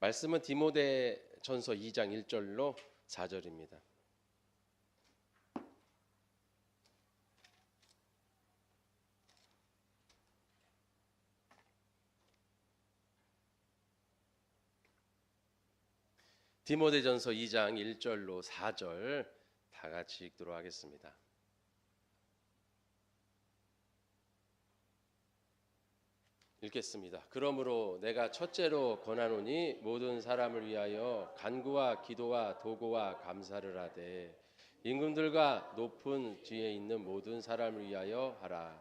말씀은 디모데전서 2장 1절로 4절입니다. 디모데전서 2장 1절로 4절 다 같이 읽도록 하겠습니다. 읽겠습니다. 그러므로 내가 첫째로 권하노니 모든 사람을 위하여 간구와 기도와 도고와 감사를 하되 임금들과 높은 지에 있는 모든 사람을 위하여 하라.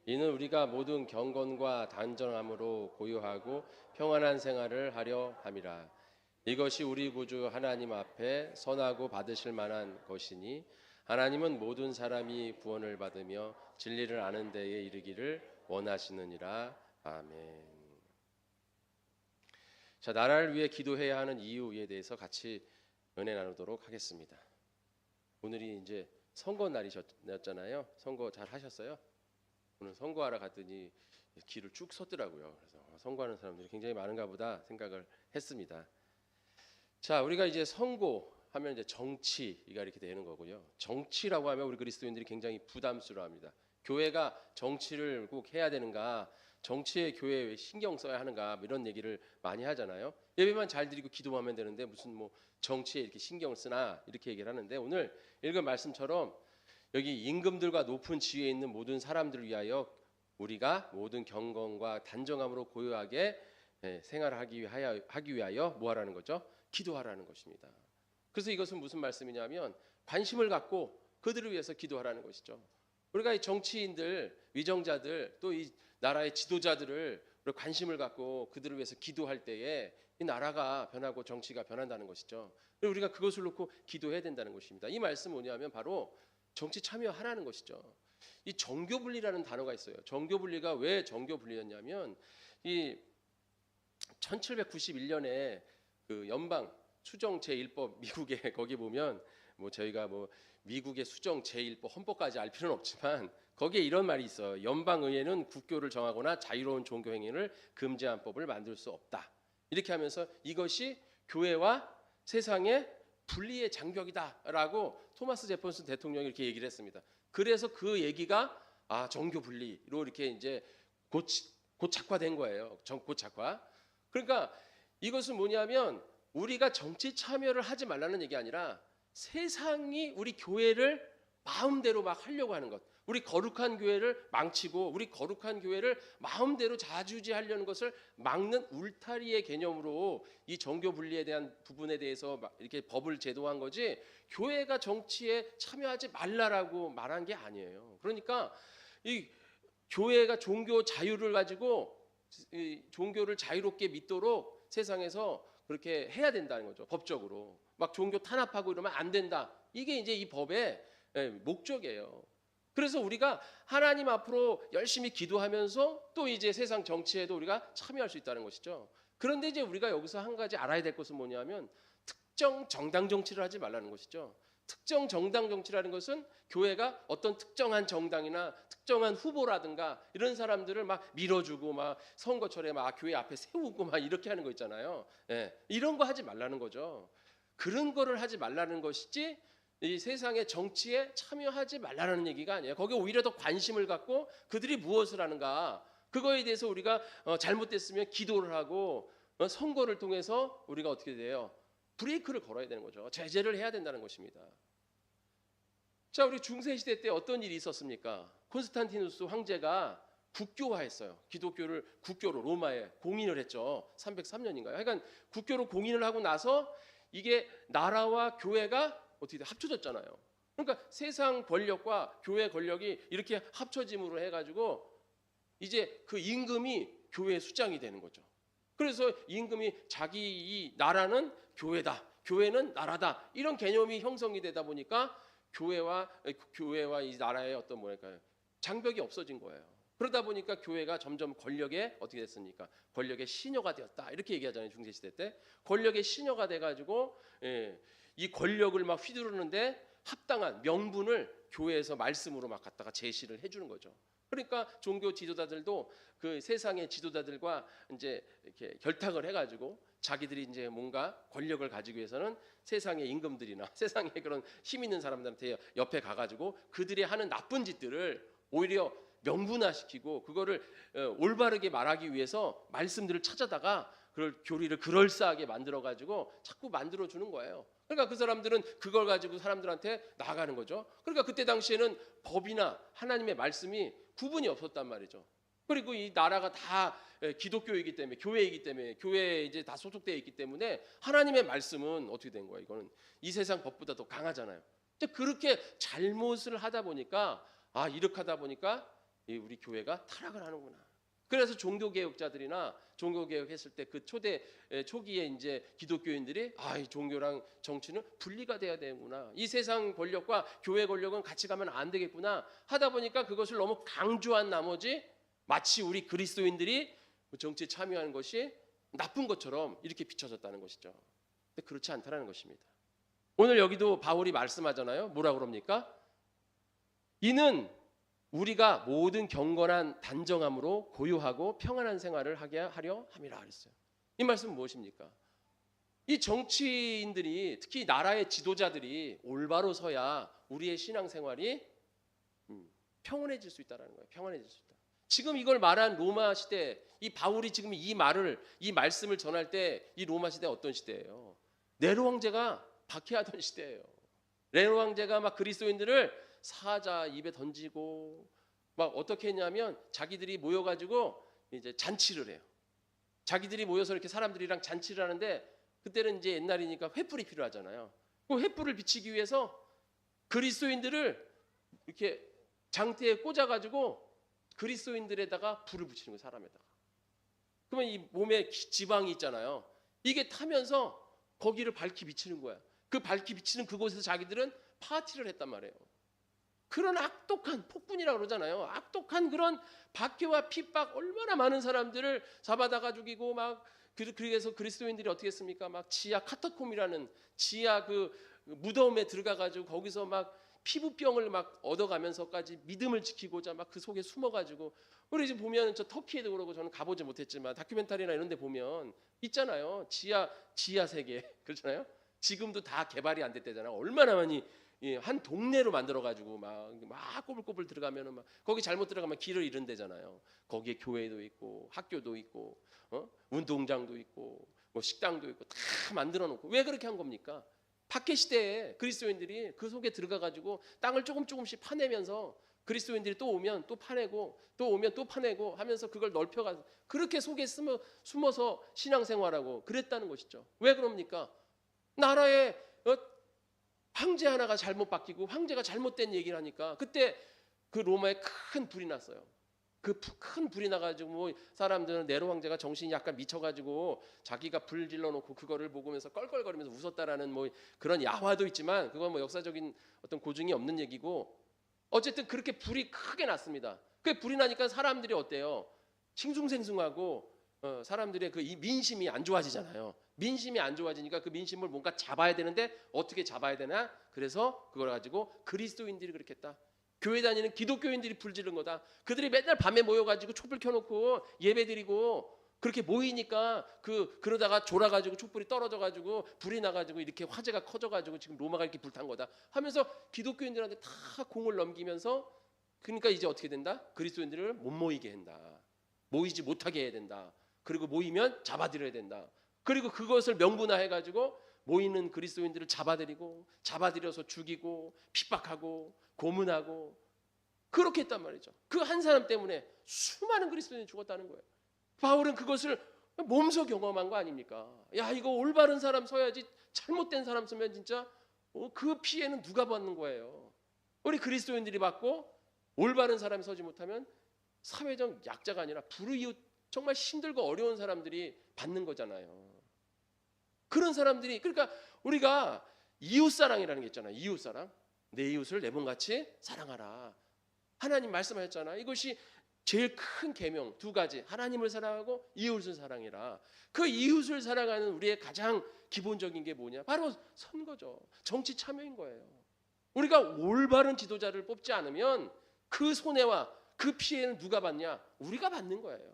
이는 우리가 모든 경건과 단정함으로 고요하고 평안한 생활을 하려 함이라. 이것이 우리 구주 하나님 앞에 선하고 받으실 만한 것이니 하나님은 모든 사람이 구원을 받으며 진리를 아는 데에 이르기를 원하시느니라. 아멘. 자, 나라를 위해 기도해야 하는 이유에 대해서 같이 은혜 나누도록 하겠습니다. 오늘이 이제 선거 날이었잖아요. 선거 잘 하셨어요? 오늘 선거하러 갔더니 길을 쭉 섰더라고요. 그래서 선거하는 사람들이 굉장히 많은가 보다 생각을 했습니다. 자, 우리가 이제 선거하면 이제 정치가 이렇게 되는 거고요. 정치라고 하면 우리 그리스도인들이 굉장히 부담스러워합니다. 교회가 정치를 꼭 해야 되는가? 정치에 교회에 왜 신경 써야 하는가? 이런 얘기를 많이 하잖아요. 예배만 잘 드리고 기도하면 되는데 무슨 뭐 정치에 이렇게 신경을 쓰나 이렇게 얘기를 하는데 오늘 읽은 말씀처럼 여기 임금들과 높은 지위에 있는 모든 사람들을 위하여 우리가 모든 경건과 단정함으로 고요하게 생활하기 위하여 뭐 하라는 거죠? 기도하라는 것입니다. 그래서 이것은 무슨 말씀이냐면 관심을 갖고 그들을 위해서 기도하라는 것이죠. 우리가 이 정치인들, 위정자들, 또 이 나라의 지도자들을 관심을 갖고 그들을 위해서 기도할 때에 이 나라가 변하고 정치가 변한다는 것이죠. 그리고 우리가 그것을 놓고 기도해야 된다는 것입니다. 이 말씀은 뭐냐면 바로 정치 참여하라는 것이죠. 이 정교분리라는 단어가 있어요. 정교분리가 왜 정교분리였냐면 이 1791년에 그 연방 수정 제1법 미국에 거기 보면 뭐 저희가 뭐 미국의 수정 제1법 헌법까지 알 필요는 없지만 거기에 이런 말이 있어요. 연방의회는 국교를 정하거나 자유로운 종교 행위를 금지한 법을 만들 수 없다. 이렇게 하면서 이것이 교회와 세상의 분리의 장벽이다라고 토마스 제퍼슨 대통령이 이렇게 얘기를 했습니다. 그래서 그 얘기가 정교 분리로 이렇게 이제 고착화된 거예요. 고착화. 그러니까 이것은 뭐냐면 우리가 정치 참여를 하지 말라는 얘기 아니라 세상이 우리 교회를 마음대로 막 하려고 하는 것, 우리 거룩한 교회를 망치고 우리 거룩한 교회를 마음대로 좌지우지하려는 것을 막는 울타리의 개념으로 이 정교 분리에 대한 부분에 대해서 이렇게 법을 제도한 거지 교회가 정치에 참여하지 말라라고 말한 게 아니에요. 그러니까 이 교회가 종교 자유를 가지고 이 종교를 자유롭게 믿도록 세상에서 그렇게 해야 된다는 거죠. 법적으로 막 종교 탄압하고 이러면 안 된다. 이게 이제 이 법의 목적이에요. 그래서 우리가 하나님 앞으로 열심히 기도하면서 또 이제 세상 정치에도 우리가 참여할 수 있다는 것이죠. 그런데 이제 우리가 여기서 한 가지 알아야 될 것은 뭐냐면 특정 정당 정치를 하지 말라는 것이죠. 특정 정당 정치라는 것은 교회가 어떤 특정한 정당이나 특정한 후보라든가 이런 사람들을 막 밀어주고 막 선거철에 막 교회 앞에 세우고 막 이렇게 하는 거 있잖아요. 이런 거 하지 말라는 거죠. 그런 거를 하지 말라는 것이지 이 세상의 정치에 참여하지 말라는 얘기가 아니에요. 거기에 오히려 더 관심을 갖고 그들이 무엇을 하는가 그거에 대해서 우리가 잘못됐으면 기도를 하고 선거를 통해서 우리가 어떻게 돼요? 브레이크를 걸어야 되는 거죠. 제재를 해야 된다는 것입니다. 자, 우리 중세시대 때 어떤 일이 있었습니까? 콘스탄티누스 황제가 국교화했어요. 기독교를 국교로 로마에 공인을 했죠. 303년인가요? 하여간 국교로 공인을 하고 나서 이게 나라와 교회가 어떻게 합쳐졌잖아요. 그러니까 세상 권력과 교회 권력이 이렇게 합쳐짐으로 해가지고 이제 그 임금이 교회의 수장이 되는 거죠. 그래서 임금이 자기 이 나라는 교회다, 교회는 나라다 이런 개념이 형성이 되다 보니까 교회와 이 나라의 어떤 뭐랄까요 장벽이 없어진 거예요. 그러다 보니까 교회가 점점 권력에 어떻게 됐습니까? 권력의 시녀가 되었다 이렇게 얘기하잖아요. 중세시대 때 권력의 시녀가 돼가지고 이 권력을 막 휘두르는데 합당한 명분을 교회에서 말씀으로 막 갖다가 제시를 해주는 거죠. 그러니까 종교 지도자들도 그 세상의 지도자들과 이제 이렇게 결탁을 해가지고 자기들이 이제 뭔가 권력을 가지기 위해서는 세상의 임금들이나 세상의 그런 힘 있는 사람들한테 옆에 가가지고 그들이 하는 나쁜 짓들을 오히려 명분화시키고 그거를 올바르게 말하기 위해서 말씀들을 찾아다가 그걸 교리를 그럴싸하게 만들어가지고 자꾸 만들어주는 거예요. 그러니까 그 사람들은 그걸 가지고 사람들한테 나아가는 거죠. 그러니까 그때 당시에는 법이나 하나님의 말씀이 구분이 없었단 말이죠. 그리고 이 나라가 다 기독교이기 때문에 교회이기 때문에 교회에 이제 다 소속되어 있기 때문에 하나님의 말씀은 어떻게 된 거야? 이거는 이 세상 법보다 더 강하잖아요. 이제 그렇게 잘못을 하다 보니까 이렇게 하다 보니까 우리 교회가 타락을 하는구나. 그래서 종교개혁자들이나 종교개혁했을 때 그 초기에 이제 기독교인들이 이 종교랑 정치는 분리가 돼야 되는구나. 이 세상 권력과 교회 권력은 같이 가면 안 되겠구나 하다 보니까 그것을 너무 강조한 나머지 마치 우리 그리스도인들이 정치에 참여하는 것이 나쁜 것처럼 이렇게 비춰졌다는 것이죠. 근데 그렇지 않다는 것입니다. 오늘 여기도 바울이 말씀하잖아요. 뭐라 그럽니까? 이는 우리가 모든 경건한 단정함으로 고요하고 평안한 생활을 하게 하려 함이라 그랬어요. 이 말씀은 무엇입니까? 이 정치인들이 특히 나라의 지도자들이 올바로 서야 우리의 신앙생활이 평온해질 수 있다는 거예요. 평안해질 수 있다. 지금 이걸 말한 로마 시대, 이 바울이 지금 이 말씀을 전할 때 이 로마 시대 어떤 시대예요? 네로 황제가 박해하던 시대예요. 네로 황제가 막 그리스도인들을 사자 입에 던지고 막 어떻게 했냐면 자기들이 모여가지고 이제 잔치를 해요. 자기들이 모여서 이렇게 사람들이랑 잔치를 하는데 그때는 이제 옛날이니까 횃불이 필요하잖아요. 그 횃불을 비치기 위해서 그리스도인들을 이렇게 장대에 꽂아가지고 그리스도인들에다가 불을 붙이는 거예요. 사람에다가. 그러면 이 몸에 지방이 있잖아요. 이게 타면서 거기를 밝히 비치는 거야. 그 밝히 비치는 그곳에서 자기들은 파티를 했단 말이에요. 그런 악독한 폭군이라고 그러잖아요. 악독한 그런 박해와 핍박 얼마나 많은 사람들을 잡아다가 죽이고 막 그래서 그리스도인들이 어떻게 했습니까? 막 지하 카타콤이라는 지하 그 무덤에 들어가가지고 거기서 막 피부병을 막 얻어가면서까지 믿음을 지키고자 막 그 속에 숨어가지고 우리 지금 보면 저 터키에도 그러고 저는 가보지 못했지만 다큐멘터리나 이런 데 보면 있잖아요. 지하 세계 그렇잖아요. 지금도 다 개발이 안 됐대잖아요. 얼마나 많이 한 동네로 만들어가지고 막 꼬불꼬불 들어가면은 막 거기 잘못 들어가면 길을 잃은대잖아요. 거기에 교회도 있고 학교도 있고 운동장도 있고 뭐 식당도 있고 다 만들어 놓고 왜 그렇게 한 겁니까? 박해 시대에 그리스도인들이 그 속에 들어가가지고 땅을 조금씩 파내면서 그리스도인들이 또 오면 또 파내고 또 오면 또 파내고 하면서 그걸 넓혀가 그렇게 속에 숨어서 신앙생활하고 그랬다는 것이죠. 왜 그럽니까? 나라에 황제 하나가 잘못 바뀌고 황제가 잘못된 얘기를 하니까 그때 그 로마에 큰 불이 났어요. 그 큰 불이 나가지고 뭐 사람들은 네로 황제가 정신이 약간 미쳐가지고 자기가 불 질러놓고 그거를 보면서 껄껄거리면서 웃었다라는 뭐 그런 야화도 있지만 그건 뭐 역사적인 어떤 고증이 없는 얘기고 어쨌든 그렇게 불이 크게 났습니다. 그 불이 나니까 사람들이 어때요? 싱숭생숭하고 사람들의 그 민심이 안 좋아지잖아요. 민심이 안 좋아지니까 그 민심을 뭔가 잡아야 되는데 어떻게 잡아야 되나? 그래서 그걸 가지고 그리스도인들이 그렇게 했다. 교회 다니는 기독교인들이 불지른 거다. 그들이 맨날 밤에 모여가지고 촛불 켜놓고 예배드리고 그렇게 모이니까 그러다가 졸아가지고 촛불이 떨어져가지고 불이 나가지고 이렇게 화재가 커져가지고 지금 로마가 이렇게 불탄 거다 하면서 기독교인들한테 다 공을 넘기면서 그러니까 이제 어떻게 된다? 그리스도인들을 못 모이게 한다. 모이지 못하게 해야 된다. 그리고 모이면 잡아들여야 된다. 그리고 그것을 명분화해가지고 모이는 그리스도인들을 잡아들여서 죽이고 핍박하고 고문하고 그렇게 했단 말이죠. 그 한 사람 때문에 수많은 그리스도인이 죽었다는 거예요. 바울은 그것을 몸소 경험한 거 아닙니까? 야 이거 올바른 사람 서야지 잘못된 사람 서면 진짜 그 피해는 누가 받는 거예요? 우리 그리스도인들이 받고 올바른 사람이 서지 못하면 사회적 약자가 아니라 불의웃 정말 힘들고 어려운 사람들이 받는 거잖아요. 그런 사람들이 그러니까 우리가 이웃사랑이라는 게 있잖아요. 이웃사랑. 내 이웃을 내 몸같이 사랑하라. 하나님 말씀하셨잖아. 이것이 제일 큰 계명 두 가지. 하나님을 사랑하고 이웃을 사랑해라. 그 이웃을 사랑하는 우리의 가장 기본적인 게 뭐냐? 바로 선거죠. 정치 참여인 거예요. 우리가 올바른 지도자를 뽑지 않으면 그 손해와 그 피해는 누가 받냐? 우리가 받는 거예요.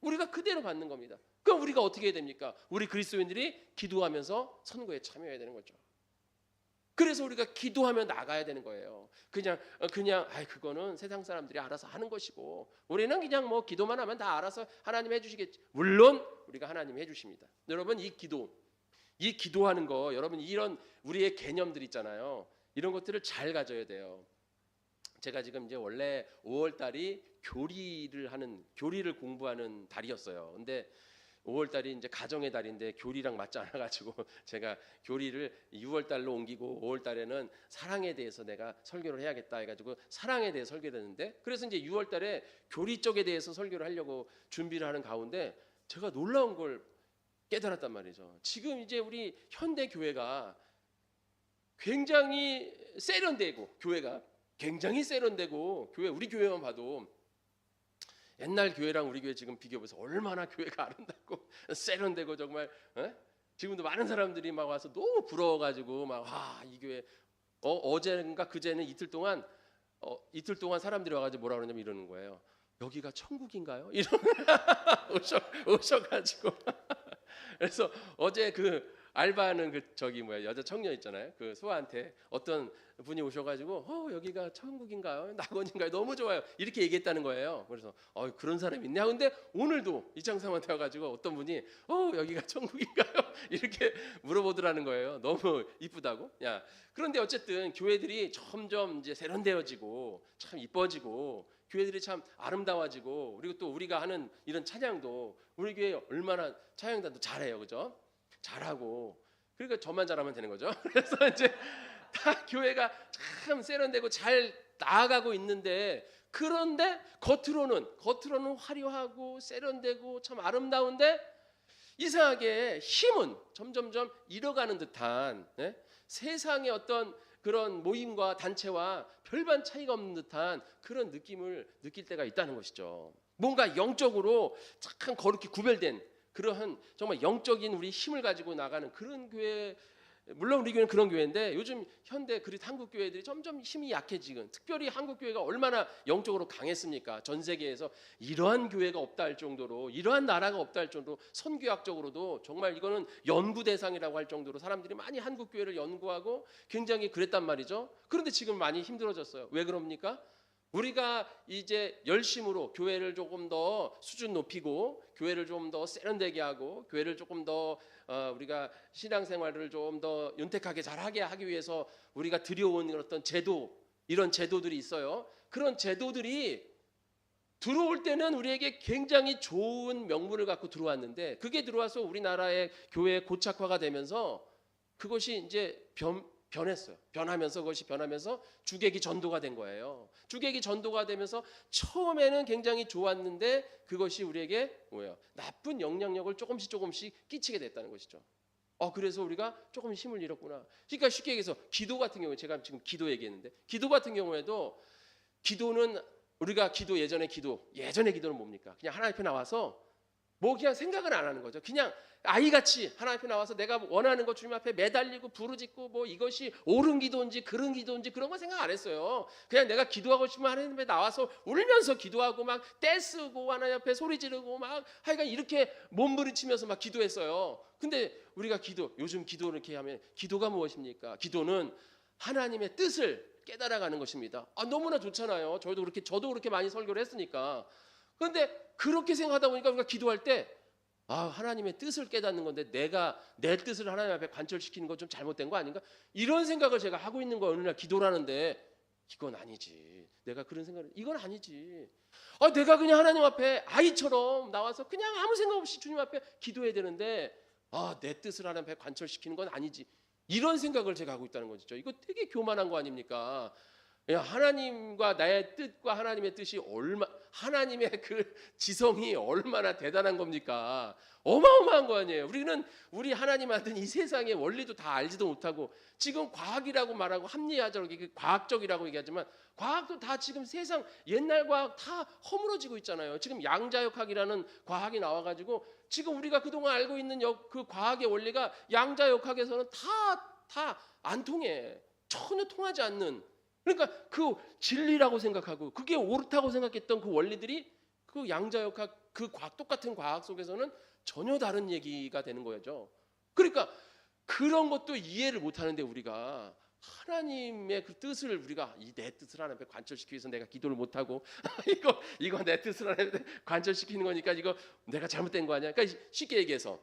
우리가 그대로 받는 겁니다. 그럼 우리가 어떻게 해야 됩니까? 우리 그리스도인들이 기도하면서 선거에 참여해야 되는 거죠. 그래서 우리가 기도하며 나가야 되는 거예요. 그냥 그거는 세상 사람들이 알아서 하는 것이고 우리는 그냥 뭐 기도만 하면 다 알아서 하나님 해주시겠지. 물론 우리가 하나님이 해주십니다. 여러분 이 기도하는 거 여러분 이런 우리의 개념들 있잖아요. 이런 것들을 잘 가져야 돼요. 제가 지금 이제 원래 5월 달이 교리를 공부하는 달이었어요. 근데 5월 달이 이제 가정의 달인데 교리랑 맞지 않아 가지고 제가 교리를 6월 달로 옮기고 5월 달에는 사랑에 대해서 내가 설교를 해야겠다 해 가지고 사랑에 대해 설교를 했는데 그래서 이제 6월 달에 교리 쪽에 대해서 설교를 하려고 준비를 하는 가운데 제가 놀라운 걸 깨달았단 말이죠. 지금 이제 우리 현대 교회가 굉장히 세련되고 교회가 굉장히 세련되고 우리 교회만 봐도 옛날 교회랑 우리 교회 지금 비교해서 얼마나 교회가 아름답고 세련되고 정말 지금도 많은 사람들이 막 와서 너무 부러워가지고 막 이 교회 어제인가 그제는 이틀 동안 사람들이 와가지고 뭐라 그러냐면 이러는 거예요. 여기가 천국인가요? 오셔가지고 그래서 어제 그 알바하는 여자 청년 있잖아요. 그 수아한테 어떤 분이 오셔가지고 여기가 천국인가요? 낙원인가요? 너무 좋아요. 이렇게 얘기했다는 거예요. 그래서 그런 사람이 있냐? 근데 오늘도 이창삼한테 와가지고 어떤 분이 여기가 천국인가요? 이렇게 물어보더라는 거예요. 너무 이쁘다고. 그런데 어쨌든 교회들이 점점 이제 세련되어지고 참 이뻐지고 교회들이 참 아름다워지고 그리고 또 우리가 하는 이런 찬양도 우리 교회 얼마나 찬양단도 잘해요, 그죠? 잘하고 그러니까 저만 잘하면 되는 거죠. 그래서 이제 다 교회가 참 세련되고 잘 나아가고 있는데 그런데 겉으로는 화려하고 세련되고 참 아름다운데 이상하게 힘은 점점점 잃어가는 듯한 세상의 어떤 그런 모임과 단체와 별반 차이가 없는 듯한 그런 느낌을 느낄 때가 있다는 것이죠. 뭔가 영적으로 참 거룩히 구별된 그러한 정말 영적인 우리 힘을 가지고 나가는 그런 교회, 물론 우리 교회는 그런 교회인데 요즘 현대 한국 교회들이 점점 힘이 약해지고 특별히 한국 교회가 얼마나 영적으로 강했습니까? 전 세계에서 이러한 교회가 없다 할 정도로 이러한 나라가 없다 할 정도로 선교학적으로도 정말 이거는 연구 대상이라고 할 정도로 사람들이 많이 한국 교회를 연구하고 굉장히 그랬단 말이죠. 그런데 지금 많이 힘들어졌어요. 왜 그럽니까? 우리가 이제 열심으로 교회를 조금 더 수준 높이고 교회를 좀 더 세련되게 하고 교회를 조금 더 우리가 신앙생활을 좀 더 윤택하게 잘하게 하기 위해서 우리가 들여온 어떤 이런 제도들이 있어요. 그런 제도들이 들어올 때는 우리에게 굉장히 좋은 명분을 갖고 들어왔는데 그게 들어와서 우리나라의 교회 고착화가 되면서 그것이 이제 변하면서 그것이 변하면서 주객이 전도가 된 거예요. 주객이 전도가 되면서 처음에는 굉장히 좋았는데 그것이 우리에게 나쁜 영향력을 조금씩 끼치게 됐다는 것이죠. 그래서 우리가 조금 힘을 잃었구나. 그러니까 쉽게 얘기해서 기도 같은 경우에 제가 지금 기도 얘기했는데 기도 같은 경우에도 기도는 우리가 예전의 기도는 뭡니까? 그냥 하나님 앞에 나와서 그냥 생각을 안 하는 거죠. 그냥 아이같이 하나님 앞에 나와서 내가 원하는 거 주님 앞에 매달리고 부르짖고 이것이 옳은 기도인지 그런 기도인지 그런 거 생각 안 했어요. 그냥 내가 기도하고 싶으면 하나님 앞에 나와서 울면서 기도하고 막 떼쓰고 하나님 앞에 소리 지르고 막 하여간 이렇게 몸부림치면서 막 기도했어요. 근데 우리가 요즘 기도를 이렇게 하면 기도가 무엇입니까? 기도는 하나님의 뜻을 깨달아가는 것입니다. 너무나 좋잖아요. 저도 그렇게 많이 설교를 했으니까. 그런데 그렇게 생각하다 보니까 우리가 기도할 때 하나님의 뜻을 깨닫는 건데 내가 내 뜻을 하나님 앞에 관철시키는 건 좀 잘못된 거 아닌가? 이런 생각을 제가 하고 있는 거 어느 날 기도라는데 이건 아니지. 내가 그런 생각을 이건 아니지. 내가 그냥 하나님 앞에 아이처럼 나와서 그냥 아무 생각 없이 주님 앞에 기도해야 되는데 내 뜻을 하나님 앞에 관철시키는 건 아니지. 이런 생각을 제가 하고 있다는 거죠. 이거 되게 교만한 거 아닙니까? 하나님과 나의 뜻과 하나님의 뜻이 하나님의 그 지성이 얼마나 대단한 겁니까? 어마어마한 거 아니에요. 우리 하나님 만든 이 세상의 원리도 다 알지도 못하고 지금 과학이라고 말하고 합리화적으로 과학적이라고 얘기하지만 과학도 다 지금 세상 옛날 과학 다 허물어지고 있잖아요. 지금 양자역학이라는 과학이 나와가지고 지금 우리가 그동안 알고 있는 그 과학의 원리가 양자역학에서는 다 안 통해. 전혀 통하지 않는. 그러니까 그 진리라고 생각하고 그게 옳다고 생각했던 그 원리들이 그 양자역학 똑같은 과학 속에서는 전혀 다른 얘기가 되는 거죠. 그러니까 그런 것도 이해를 못 하는데 우리가 하나님의 그 뜻을 우리가 이 내 뜻을 하나님 앞에 관철시키기 위해서 내가 기도를 못 하고 이거 내 뜻을 하나님 앞에 관철시키는 거니까 이거 내가 잘못된 거 아니야? 그러니까 쉽게 얘기해서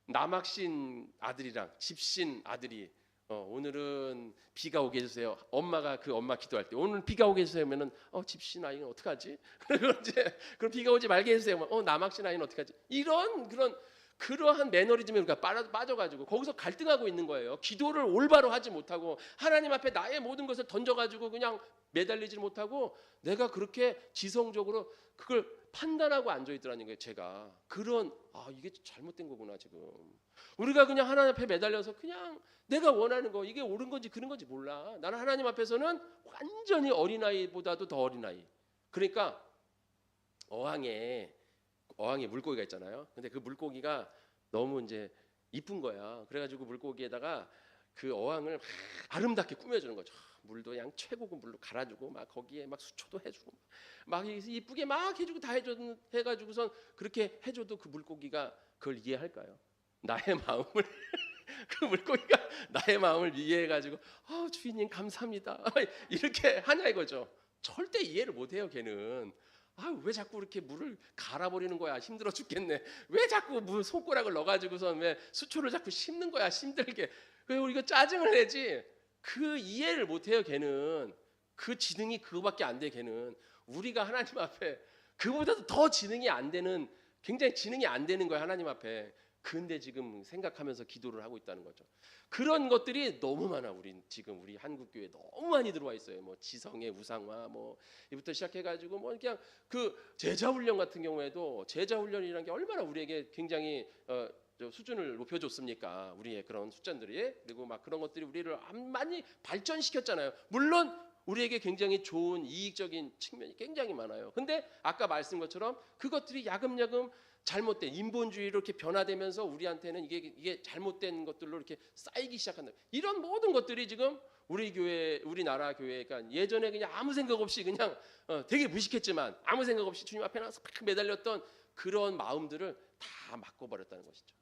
남학신 아들이랑 집신 아들이 오늘은 비가 오게 해주세요. 엄마가 그 엄마 기도할 때 오늘 비가 오게 해주세요면은 집신 아이는 어떡하지? 그리고 이제 그럼 비가 오지 말게 해주세요. 남학신 아이는 어떡하지? 이런 그러한 매너리즘에 우리가 빠져가지고 거기서 갈등하고 있는 거예요. 기도를 올바로 하지 못하고 하나님 앞에 나의 모든 것을 던져가지고 그냥 매달리지 못하고 내가 그렇게 지성적으로 그걸 판단하고 앉아있더라는 거예요. 제가 이게 잘못된 거구나 지금. 우리가 그냥 하나님 앞에 매달려서 그냥 내가 원하는 거 이게 옳은 건지 그런 건지 몰라. 나는 하나님 앞에서는 완전히 어린아이보다도 더 어린아이. 그러니까 어항에 물고기가 있잖아요. 근데 그 물고기가 너무 이제 이쁜 거야. 그래가지고 물고기에다가 그 어항을 막 아름답게 꾸며주는 거죠. 물도 그냥 최고급 물로 갈아주고 막 거기에 막 수초도 해주고 막 이쁘게 막 해주고 다 해가지고선 그렇게 해줘도 그 물고기가 그걸 이해할까요? 나의 마음을 그 물고기가 나의 마음을 이해해가지고 주인님 감사합니다 이렇게 하냐 이거죠. 절대 이해를 못해요. 걔는 왜 자꾸 이렇게 물을 갈아버리는 거야? 힘들어 죽겠네. 왜 자꾸 물 손가락을 넣어가지고선 왜 수초를 자꾸 심는 거야? 힘들게. 왜 우리가 짜증을 내지? 그 이해를 못해요. 걔는 그 지능이 그거밖에 안 돼. 걔는 우리가 하나님 앞에 그보다도 더 지능이 안 되는 굉장히 지능이 안 되는 거야 하나님 앞에. 근데 지금 생각하면서 기도를 하고 있다는 거죠. 그런 것들이 너무 많아. 우리 한국 교회에 너무 많이 들어와 있어요. 뭐 지성의 우상화 이부터 시작해가지고 그냥 그 제자 훈련 같은 경우에도 제자 훈련이라는 게 얼마나 우리에게 굉장히 수준을 높여줬습니까? 우리의 그런 수준들이. 그리고 막 그런 것들이 우리를 많이 발전시켰잖아요. 물론 우리에게 굉장히 좋은 이익적인 측면이 굉장히 많아요. 근데 아까 말씀 것처럼 그것들이 야금야금 잘못된 인본주의로 이렇게 변화되면서 우리한테는 이게 잘못된 것들로 이렇게 쌓이기 시작한다. 이런 모든 것들이 지금 우리나라 교회가 예전에 그냥 아무 생각 없이 그냥 되게 무식했지만 아무 생각 없이 주님 앞에 나서 팍 매달렸던 그런 마음들을 다 바꿔버렸다는 것이죠.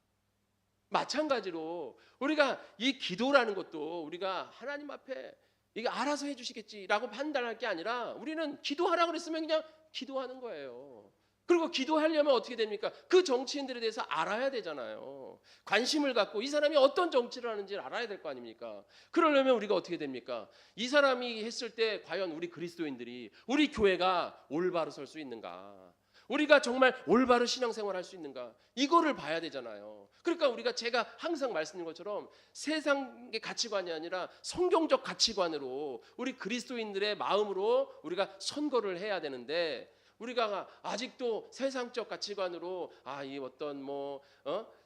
마찬가지로 우리가 이 기도라는 것도 우리가 하나님 앞에 이게 알아서 해주시겠지라고 판단할 게 아니라 우리는 기도하라 그랬으면 그냥 기도하는 거예요. 그리고 기도하려면 어떻게 됩니까? 그 정치인들에 대해서 알아야 되잖아요. 관심을 갖고 이 사람이 어떤 정치를 하는지를 알아야 될 거 아닙니까? 그러려면 우리가 어떻게 됩니까? 이 사람이 했을 때 과연 우리 그리스도인들이 우리 교회가 올바로 설 수 있는가? 우리가 정말 올바로 신앙생활 할 수 있는가? 이거를 봐야 되잖아요. 그러니까 제가 항상 말씀드린 것처럼 세상의 가치관이 아니라 성경적 가치관으로 우리 그리스도인들의 마음으로 우리가 선거를 해야 되는데 우리가 아직도 세상적 가치관으로 이 어떤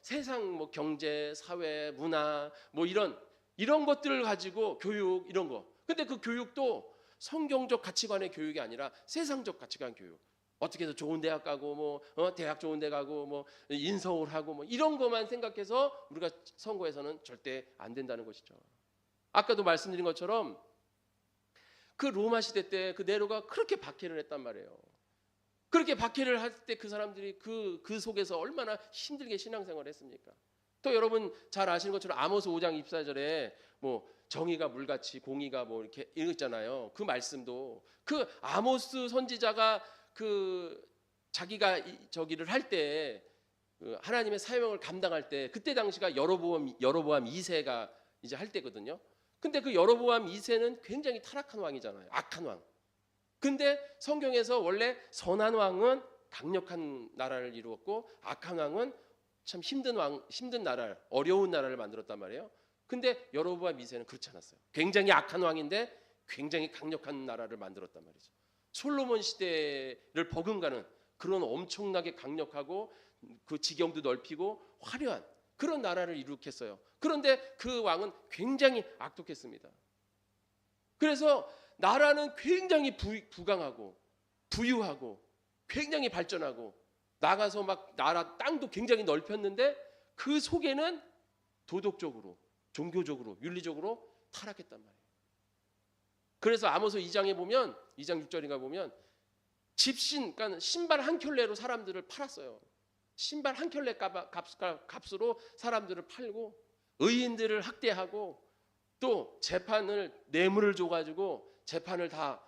세상 경제, 사회, 문화 이런 것들을 가지고 교육 이런 거. 근데 그 교육도 성경적 가치관의 교육이 아니라 세상적 가치관 교육. 어떻게 해서 좋은 대학 가고 대학 좋은 데 가고 인서울 하고 이런 것만 생각해서 우리가 선거에서는 절대 안 된다는 것이죠. 아까도 말씀드린 것처럼 그 로마 시대 때 그 네로가 그렇게 박해를 했단 말이에요. 그렇게 박해를 할 때 그 사람들이 그 속에서 얼마나 힘들게 신앙생활을 했습니까? 또 여러분 잘 아시는 것처럼 아모스 5장 24절에 정의가 물같이 공의가 이렇게 있잖아요. 그 말씀도 그 아모스 선지자가 자기가 저기를 할 때 하나님의 사명을 감당할 때 그때 당시가 여로보암 2세가 이제 할 때거든요. 근데 그 여로보암 2세는 굉장히 타락한 왕이잖아요. 악한 왕. 근데 성경에서 원래 선한 왕은 강력한 나라를 이루었고 악한 왕은 참 힘든 나라를 어려운 나라를 만들었단 말이에요. 근데 여로보암 2세는 그렇지 않았어요. 굉장히 악한 왕인데 굉장히 강력한 나라를 만들었단 말이죠. 솔로몬 시대를 버금가는 그런 엄청나게 강력하고 그 지경도 넓히고 화려한 그런 나라를 이룩했어요. 그런데 그 왕은 굉장히 악독했습니다. 그래서 나라는 굉장히 부강하고 부유하고 굉장히 발전하고 나가서 나라 땅도 굉장히 넓혔는데 그 속에는 도덕적으로 종교적으로 윤리적으로 타락했단 말이에요. 그래서 아모스 2장에 보면 2장 6절인가 보면 그러니까 신발 한 켤레로 사람들을 팔았어요. 신발 한 켤레 값으로 사람들을 팔고 의인들을 학대하고 또 재판을 뇌물을 줘가지고 재판을 다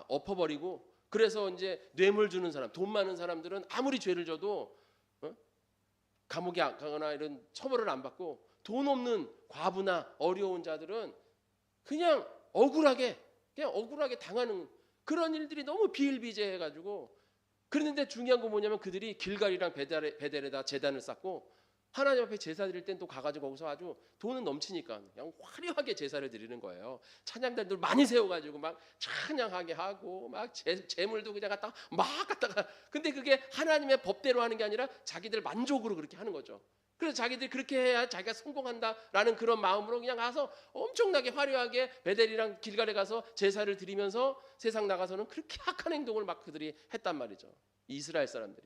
엎어버리고 그래서 이제 뇌물 주는 사람, 돈 많은 사람들은 아무리 죄를 져도 감옥에 가거나 이런 처벌을 안 받고 돈 없는 과부나 어려운 자들은 그냥 억울하게 당하는 그런 일들이 너무 비일비재해가지고 그런데 중요한 건 뭐냐면 그들이 길갈이랑 베델에다 제단을 쌓고 하나님 앞에 제사 드릴 땐 또 가가지고 거기서 아주 돈은 넘치니까 그냥 화려하게 제사를 드리는 거예요. 찬양단들 많이 세워가지고 막 찬양하게 하고 막 재물도 그냥 갖다가 근데 그게 하나님의 법대로 하는 게 아니라 자기들 만족으로 그렇게 하는 거죠. 그래서 자기들이 그렇게 해야 자기가 성공한다라는 그런 마음으로 그냥 가서 엄청나게 화려하게 베델이랑 길갈에 가서 제사를 드리면서 세상 나가서는 그렇게 악한 행동을 막 그들이 했단 말이죠. 이스라엘 사람들이.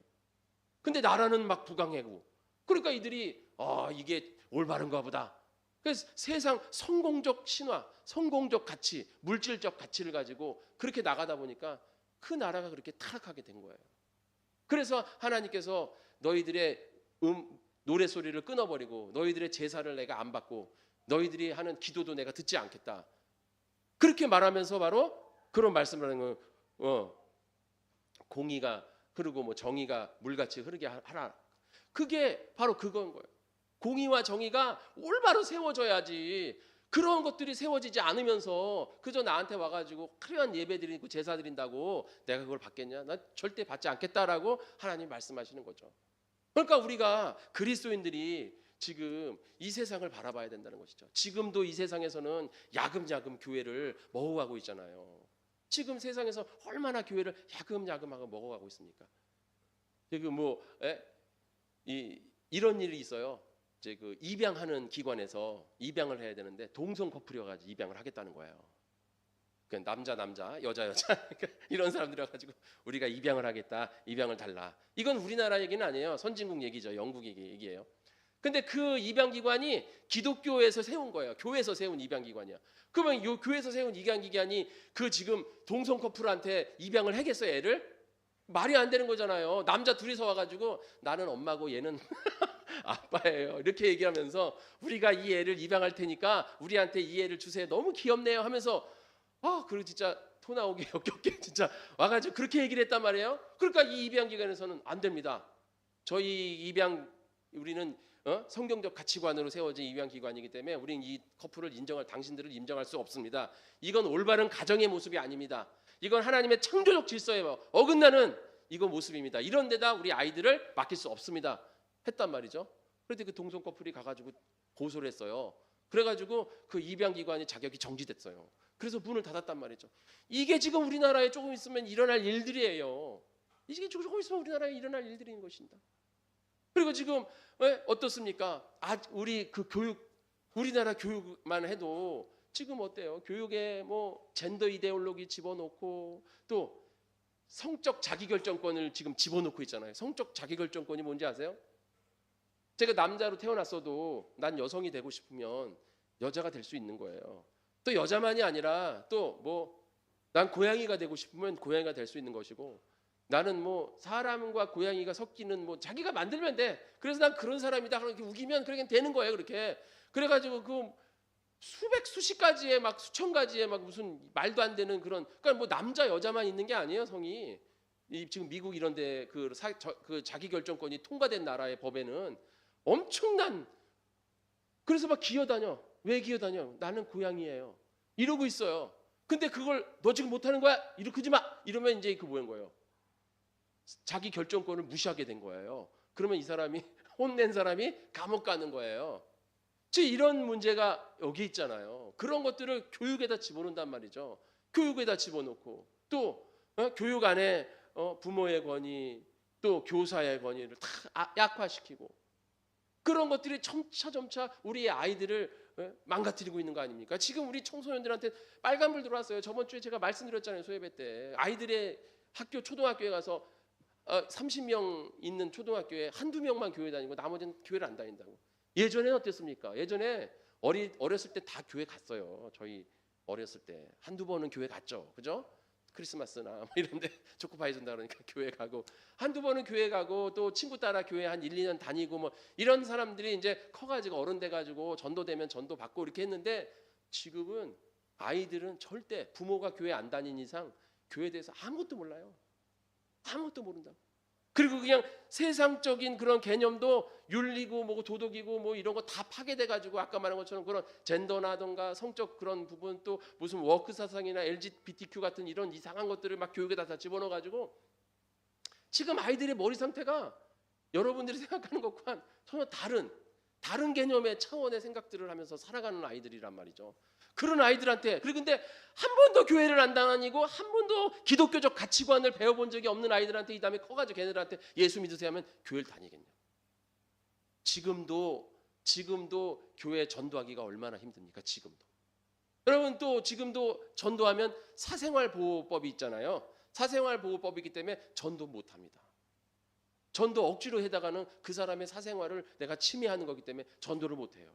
근데 나라는 막 부강해고 그러니까 이들이 이게 올바른가 보다. 그래서 세상 성공적 신화, 성공적 가치, 물질적 가치를 가지고 그렇게 나가다 보니까 그 나라가 그렇게 타락하게 된 거예요. 그래서 하나님께서 너희들의 노래 소리를 끊어버리고 너희들의 제사를 내가 안 받고 너희들이 하는 기도도 내가 듣지 않겠다. 그렇게 말하면서 바로 그런 말씀을 하는 거, 공의가 흐르고 뭐 정의가 물같이 흐르게 하라. 그게 바로 그건 거예요. 공의와 정의가 올바로 세워져야지. 그런 것들이 세워지지 않으면서 그저 나한테 와가지고 화려한 예배 드리고 제사 드린다고 내가 그걸 받겠냐? 나 절대 받지 않겠다라고 하나님 말씀하시는 거죠. 그러니까 우리가 그리스도인들이 지금 이 세상을 바라봐야 된다는 것이죠. 지금도 이 세상에서는 야금야금 교회를 먹어가고 있잖아요. 지금 세상에서 얼마나 교회를 야금야금하고 먹어가고 있습니까? 이런 일이 있어요. 이제 그 입양하는 기관에서 입양을 해야 되는데 동성 커플이 와가지고 입양을 하겠다는 거예요. 그 남자 여자 이런 사람들이 와가지고 우리가 입양을 하겠다, 입양을 달라. 이건 우리나라 얘기는 아니에요. 선진국 얘기죠. 영국 얘기예요. 근데 그 입양 기관이 기독교에서 세운 거예요. 교회에서 세운 입양 기관이야. 그러면 이 교회에서 세운 입양 기관이 그 지금 동성 커플한테 입양을 하겠어요, 애를? 말이 안 되는 거잖아요. 남자 둘이서 와가지고 나는 엄마고 얘는 아빠예요. 이렇게 얘기하면서 우리가 이 애를 입양할 테니까 우리한테 이 애를 주세요. 너무 귀엽네요 하면서 그리고 진짜 토 나오게 역겹게 진짜 와가지고 그렇게 얘기를 했단 말이에요. 그러니까 이 입양 기관에서는 안 됩니다. 저희 우리는 성경적 가치관으로 세워진 입양 기관이기 때문에 우리는 이 커플을 당신들을 인정할 수 없습니다. 이건 올바른 가정의 모습이 아닙니다. 이건 하나님의 창조적 질서에 어긋나는 이거 모습입니다. 이런 데다 우리 아이들을 맡길 수 없습니다. 했단 말이죠. 그런데 그 동성 커플이 가가지고 고소를 했어요. 그래가지고 그 입양 기관이 자격이 정지됐어요. 그래서 문을 닫았단 말이죠. 이게 지금 우리나라에 조금 있으면 일어날 일들이에요. 이게 조금 있으면 우리나라에 일어날 일들인 것입니다. 그리고 지금 어떻습니까? 우리나라 교육만 해도 지금 어때요? 교육에 뭐 젠더 이데올로기 집어넣고 또 성적 자기결정권을 지금 집어넣고 있잖아요. 성적 자기결정권이 뭔지 아세요? 제가 남자로 태어났어도 난 여성이 되고 싶으면 여자가 될 수 있는 거예요. 또 여자만이 아니라 또 뭐 난 고양이가 되고 싶으면 고양이가 될 수 있는 것이고 나는 뭐 사람과 고양이가 섞이는 뭐 자기가 만들면 돼. 그래서 난 그런 사람이다. 그렇게 우기면 그렇게 되는 거예요. 그렇게. 그래가지고 그 수십 가지의 막 수천 가지의 막 무슨 말도 안 되는 그런 그러니까 뭐 남자 여자만 있는 게 아니에요. 성이 지금 미국 이런데 그 자기 결정권이 통과된 나라의 법에는 엄청난 그래서 막 기어다녀. 왜 기어다녀? 나는 고양이예요. 이러고 있어요. 근데 그걸 너 지금 못하는 거야? 이렇게 하지 마. 이러면 이제 그 뭐인 거예요? 자기 결정권을 무시하게 된 거예요. 그러면 이 사람이 혼낸 사람이 감옥 가는 거예요. 즉 이런 문제가 여기 있잖아요. 그런 것들을 교육에다 집어넣는단 말이죠. 교육에다 집어넣고 또 교육 안에 부모의 권위 또 교사의 권위를 다 약화시키고 그런 것들이 점차 우리의 아이들을 망가뜨리고 있는 거 아닙니까? 지금 우리 청소년들한테 빨간불 들어왔어요. 저번 주에 제가 말씀드렸잖아요. 소예배 때 아이들의 초등학교에 가서 30명 있는 초등학교에 한두 명만 교회 다니고 나머지는 교회를 안 다닌다고. 예전에는 어땠습니까? 예전에 어렸을 때 다 교회 갔어요. 저희 어렸을 때 한두 번은 교회 갔죠. 그죠? 크리스마스나 뭐 이런데 초코파이 준다 그러니까 교회 가고, 한두 번은 교회 가고 또 친구 따라 교회 한 1, 2년 다니고 뭐 이런 사람들이 이제 커가지고 어른 돼가지고 전도되면 전도 받고 이렇게 했는데, 지금은 아이들은 절대 부모가 교회 안 다닌 이상 교회에 대해서 아무것도 몰라요. 아무것도 모른다고. 그리고 그냥 세상적인 그런 개념도 윤리고 뭐고 도덕이고 뭐 이런 거 다 파괴돼 가지고 아까 말한 것처럼 그런 젠더나든가 성적 그런 부분, 또 무슨 워크 사상이나 LGBTQ 같은 이런 이상한 것들을 막 교육에다 다 집어넣어 가지고 지금 아이들의 머리 상태가 여러분들이 생각하는 것과는 전혀 다른 개념의 차원의 생각들을 하면서 살아가는 아이들이란 말이죠. 그런 아이들한테, 그리고 근데 한 번도 교회를 안 다니고 한 번도 기독교적 가치관을 배워본 적이 없는 아이들한테 이 다음에 커가지고 걔네들한테 예수 믿으세요 하면 교회를 다니겠냐. 지금도 교회 전도하기가 얼마나 힘듭니까? 지금도. 여러분, 또 지금도 전도하면 사생활보호법이 있잖아요. 사생활보호법이기 때문에 전도 못합니다. 전도 억지로 해다가는 그 사람의 사생활을 내가 침해하는 거기 때문에 전도를 못해요.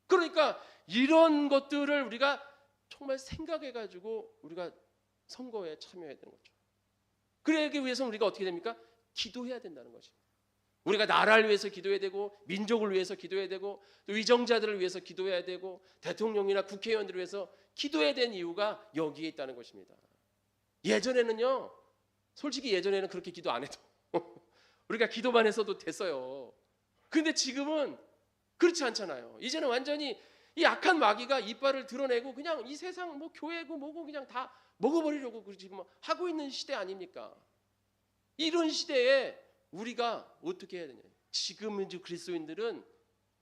그러니까 이런 것들을 우리가 정말 생각해가지고 우리가 선거에 참여해야 되는 거죠. 그러기 위해서는 우리가 어떻게 됩니까? 기도해야 된다는 것입니다. 우리가 나라를 위해서 기도해야 되고, 민족을 위해서 기도해야 되고, 또 위정자들을 위해서 기도해야 되고, 대통령이나 국회의원들을 위해서 기도해야 되는 이유가 여기에 있다는 것입니다. 예전에는요, 솔직히 예전에는 그렇게 기도 안 해도 우리가 기도만 했어도 됐어요. 근데 지금은 그렇지 않잖아요. 이제는 완전히 이 악한 마귀가 이빨을 드러내고 그냥 이 세상 뭐 교회고 뭐고 그냥 다 먹어버리려고 지금 하고 있는 시대 아닙니까? 이런 시대에 우리가 어떻게 해야 되냐? 지금 이제 그리스도인들은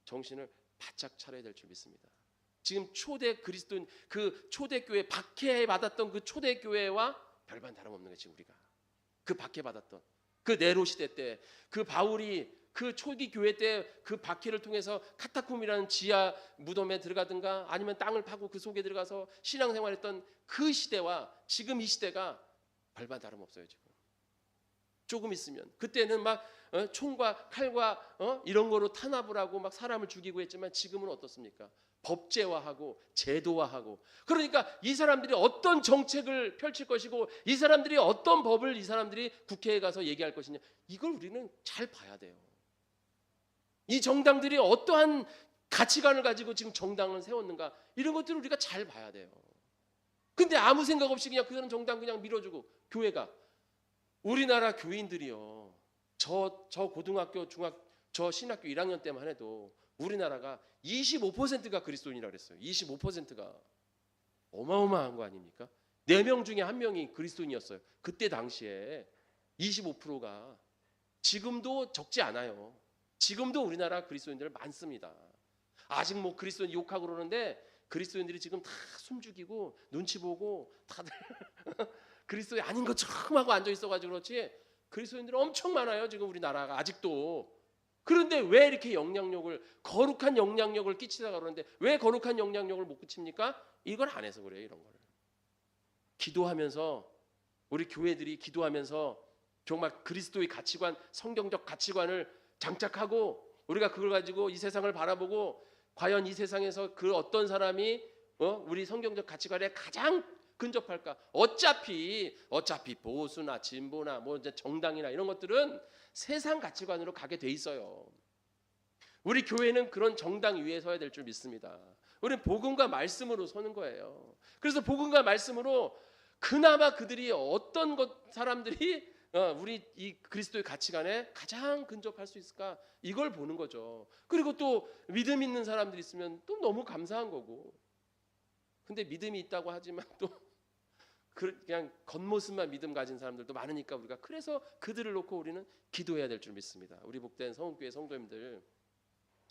정신을 바짝 차려야 될 줄 믿습니다. 지금 초대 그리스도인, 그 초대교회 박해받았던 그 초대교회와 별반 다름없는 게 지금 우리가 그 박해받았던 그 네로 시대 때, 그 바울이 그 초기 교회 때 그 박해를 통해서 카타콤이라는 지하 무덤에 들어가든가 아니면 땅을 파고 그 속에 들어가서 신앙생활했던 그 시대와 지금 이 시대가 별반 다름없어요. 지금 조금 있으면, 그때는 막 총과 칼과 이런 거로 탄압을 하고 막 사람을 죽이고 했지만 지금은 어떻습니까? 법제화하고 제도화하고. 그러니까 이 사람들이 어떤 정책을 펼칠 것이고, 이 사람들이 어떤 법을 이 사람들이 국회에 가서 얘기할 것이냐, 이걸 우리는 잘 봐야 돼요. 이 정당들이 어떠한 가치관을 가지고 지금 정당을 세웠는가, 이런 것들을 우리가 잘 봐야 돼요. 근데 아무 생각 없이 그냥 그런 정당 그냥 밀어주고, 교회가, 우리나라 교인들이요, 저 고등학교 저 신학교 1학년 때만 해도 우리나라가 25%가 그리스도인이라고 그랬어요. 25%가 어마어마한 거 아닙니까? 4명 중에 1명이 그리스도인이었어요. 그때 당시에 25%가. 지금도 적지 않아요. 지금도 우리나라 그리스도인들 많습니다. 아직 뭐 그리스도인 욕하고 그러는데 그리스도인들이 지금 다 숨죽이고 눈치 보고 다들 그리스도인 아닌 것처럼 하고 앉아 있어가지고 그렇지, 그리스도인들은 엄청 많아요. 지금 우리나라가 아직도. 그런데 왜 이렇게 거룩한 영향력을 끼치다가 그러는데 왜 거룩한 영향력을 못 끼칩니까? 이걸 안 해서 그래요. 이런 거를 기도하면서, 우리 교회들이 기도하면서 정말 그리스도의 가치관, 성경적 가치관을 장착하고 우리가 그걸 가지고 이 세상을 바라보고, 과연 이 세상에서 그 어떤 사람이 우리 성경적 가치관에 가장 근접할까? 어차피 보수나 진보나 뭐 이제 정당이나 이런 것들은 세상 가치관으로 가게 돼 있어요. 우리 교회는 그런 정당 위에 서야 될 줄 믿습니다. 우리는 복음과 말씀으로 서는 거예요. 그래서 복음과 말씀으로 그나마 그들이 어떤 사람들이 우리 이 그리스도의 가치관에 가장 근접할 수 있을까, 이걸 보는 거죠. 그리고 또 믿음 있는 사람들이 있으면 또 너무 감사한 거고. 근데 믿음이 있다고 하지만 또 그냥 겉모습만 믿음 가진 사람들도 많으니까 우리가 그래서 그들을 놓고 우리는 기도해야 될 줄 믿습니다. 우리 복된 성은교회 성도님들,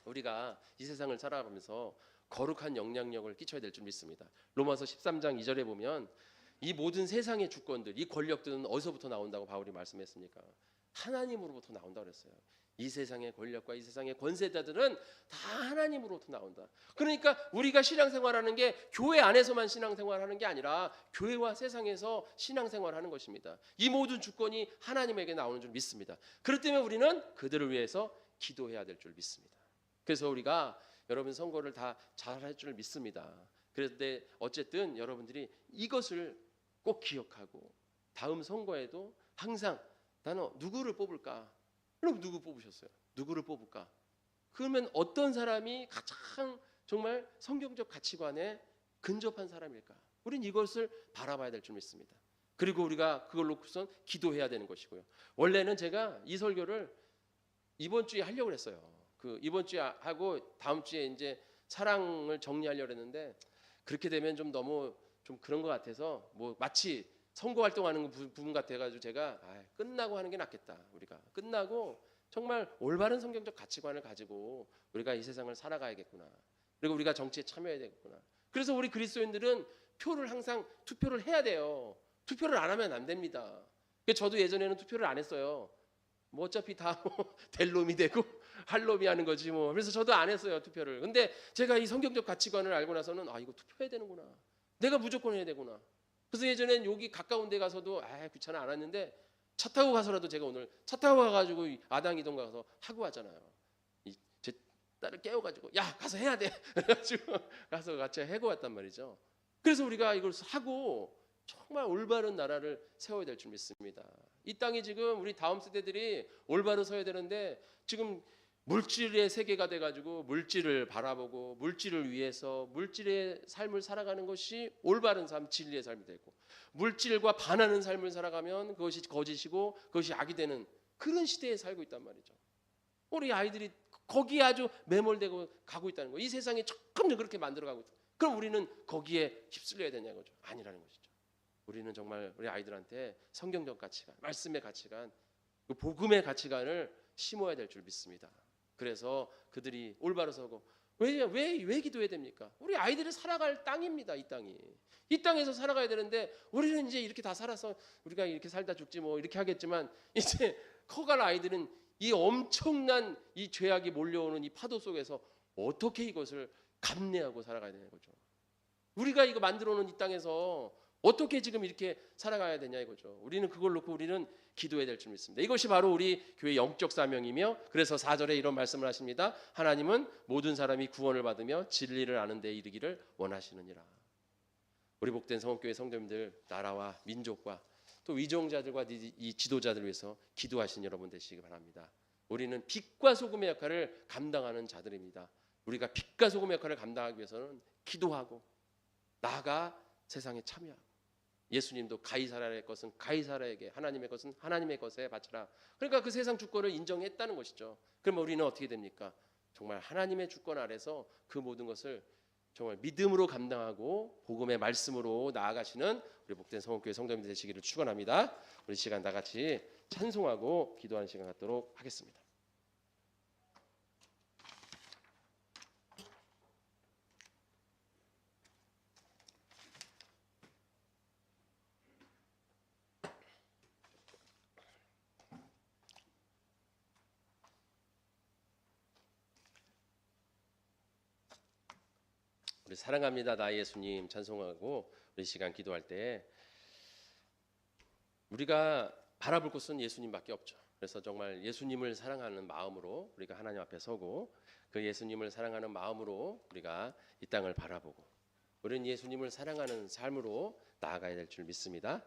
우리가 이 세상을 살아가면서 거룩한 영향력을 끼쳐야 될 줄 믿습니다. 로마서 13장 2절에 보면 이 모든 세상의 주권들, 이 권력들은 어디서부터 나온다고 바울이 말씀했습니까? 하나님으로부터 나온다고 그랬어요. 이 세상의 권력과 이 세상의 권세자들은 다 하나님으로부터 나온다. 그러니까 우리가 신앙생활하는 게 교회 안에서만 신앙생활하는 게 아니라 교회와 세상에서 신앙생활하는 것입니다. 이 모든 주권이 하나님에게 나오는 줄 믿습니다. 그렇기 때문에 우리는 그들을 위해서 기도해야 될 줄 믿습니다. 그래서 우리가 여러분 선거를 다 잘할 줄 믿습니다. 그런데 어쨌든 여러분들이 이것을 꼭 기억하고 다음 선거에도 항상 나는 누구를 뽑을까? 그럼 누구 뽑으셨어요? 누구를 뽑을까? 그러면 어떤 사람이 가장 정말 성경적 가치관에 근접한 사람일까? 우린 이것을 바라봐야 될 줄 믿습니다. 그리고 우리가 그걸 놓고선 기도해야 되는 것이고요. 원래는 제가 이 설교를 이번 주에 하려고 했어요. 그 이번 주에 하고 다음 주에 이제 사랑을 정리하려고 했는데 그렇게 되면 좀 너무 좀 그런 것 같아서 뭐 마치 선거 활동하는 부분 같아가지고 제가 끝나고 하는 게 낫겠다. 우리가 끝나고 정말 올바른 성경적 가치관을 가지고 우리가 이 세상을 살아가야겠구나. 그리고 우리가 정치에 참여해야 되겠구나. 그래서 우리 그리스도인들은 표를 항상 투표를 해야 돼요. 투표를 안 하면 안 됩니다. 저도 예전에는 투표를 안 했어요. 뭐 어차피 다 될 놈이 되고 할 놈이 하는 거지 뭐. 그래서 저도 안 했어요, 투표를. 근데 제가 이 성경적 가치관을 알고 나서는 이거 투표해야 되는구나. 내가 무조건 해야 되구나. 그래서 예전엔 여기 가까운 데 가서도 귀찮아 안 왔는데 차 타고 가서라도 제가 오늘 차 타고 가가지고 아당이동 가서 하고 하잖아요. 제 딸을 깨워가지고 야 가서 해야 돼. 그래가지고 가서 같이 해고 왔단 말이죠. 그래서 우리가 이걸 하고 정말 올바른 나라를 세워야 될 줄 믿습니다. 이 땅이 지금 우리 다음 세대들이 올바로 서야 되는데 지금 물질의 세계가 돼가지고 물질을 바라보고 물질을 위해서 물질의 삶을 살아가는 것이 올바른 삶, 진리의 삶이 되고 물질과 반하는 삶을 살아가면 그것이 거짓이고 그것이 악이 되는 그런 시대에 살고 있단 말이죠. 우리 아이들이 거기에 아주 매몰되고 가고 있다는 거예요. 이 세상이 점점 그렇게 만들어가고 있다. 그럼 우리는 거기에 휩쓸려야 되냐 거죠. 아니라는 것이죠. 우리는 정말 우리 아이들한테 성경적 가치관, 말씀의 가치관, 그 복음의 가치관을 심어야 될 줄 믿습니다. 그래서 그들이 올바로 서고 왜 기도해야 됩니까? 우리 아이들이 살아갈 땅입니다. 이 땅이. 이 땅에서 살아가야 되는데 우리는 이제 이렇게 다 살아서 우리가 이렇게 살다 죽지 뭐 이렇게 하겠지만 이제 커갈 아이들은 이 엄청난 이 죄악이 몰려오는 이 파도 속에서 어떻게 이것을 감내하고 살아가야 되는 거죠. 우리가 이거 만들어 놓은 이 땅에서 어떻게 지금 이렇게 살아가야 되냐 이거죠. 우리는 그걸 놓고 우리는 기도해야 될 줄 믿습니다. 이것이 바로 우리 교회 영적 사명이며 그래서 4절에 이런 말씀을 하십니다. 하나님은 모든 사람이 구원을 받으며 진리를 아는 데 이르기를 원하시느니라. 우리 복된 성업교회 성도님들 나라와 민족과 또 위종자들과 이 지도자들을 위해서 기도하신 여러분 되시기 바랍니다. 우리는 빛과 소금의 역할을 감당하는 자들입니다. 우리가 빛과 소금의 역할을 감당하기 위해서는 기도하고 나아가 세상에 참여하고 예수님도 가이사라의 것은 가이사라에게 하나님의 것은 하나님의 것에 바치라. 그러니까 그 세상 주권을 인정했다는 것이죠. 그러면 우리는 어떻게 됩니까? 정말 하나님의 주권 아래서 그 모든 것을 정말 믿음으로 감당하고 복음의 말씀으로 나아가시는 우리 복된 성원교회 성도님들 되시기를 축원합니다. 우리 시간 다 같이 찬송하고 기도하는 시간 갖도록 하겠습니다. 우리 사랑합니다 나 예수님 찬송하고 우리 시간 기도할 때 우리가 바라볼 곳은 예수님밖에 없죠. 그래서 정말 예수님을 사랑하는 마음으로 우리가 하나님 앞에 서고 그 예수님을 사랑하는 마음으로 우리가 이 땅을 바라보고 우리는 예수님을 사랑하는 삶으로 나아가야 될 줄 믿습니다.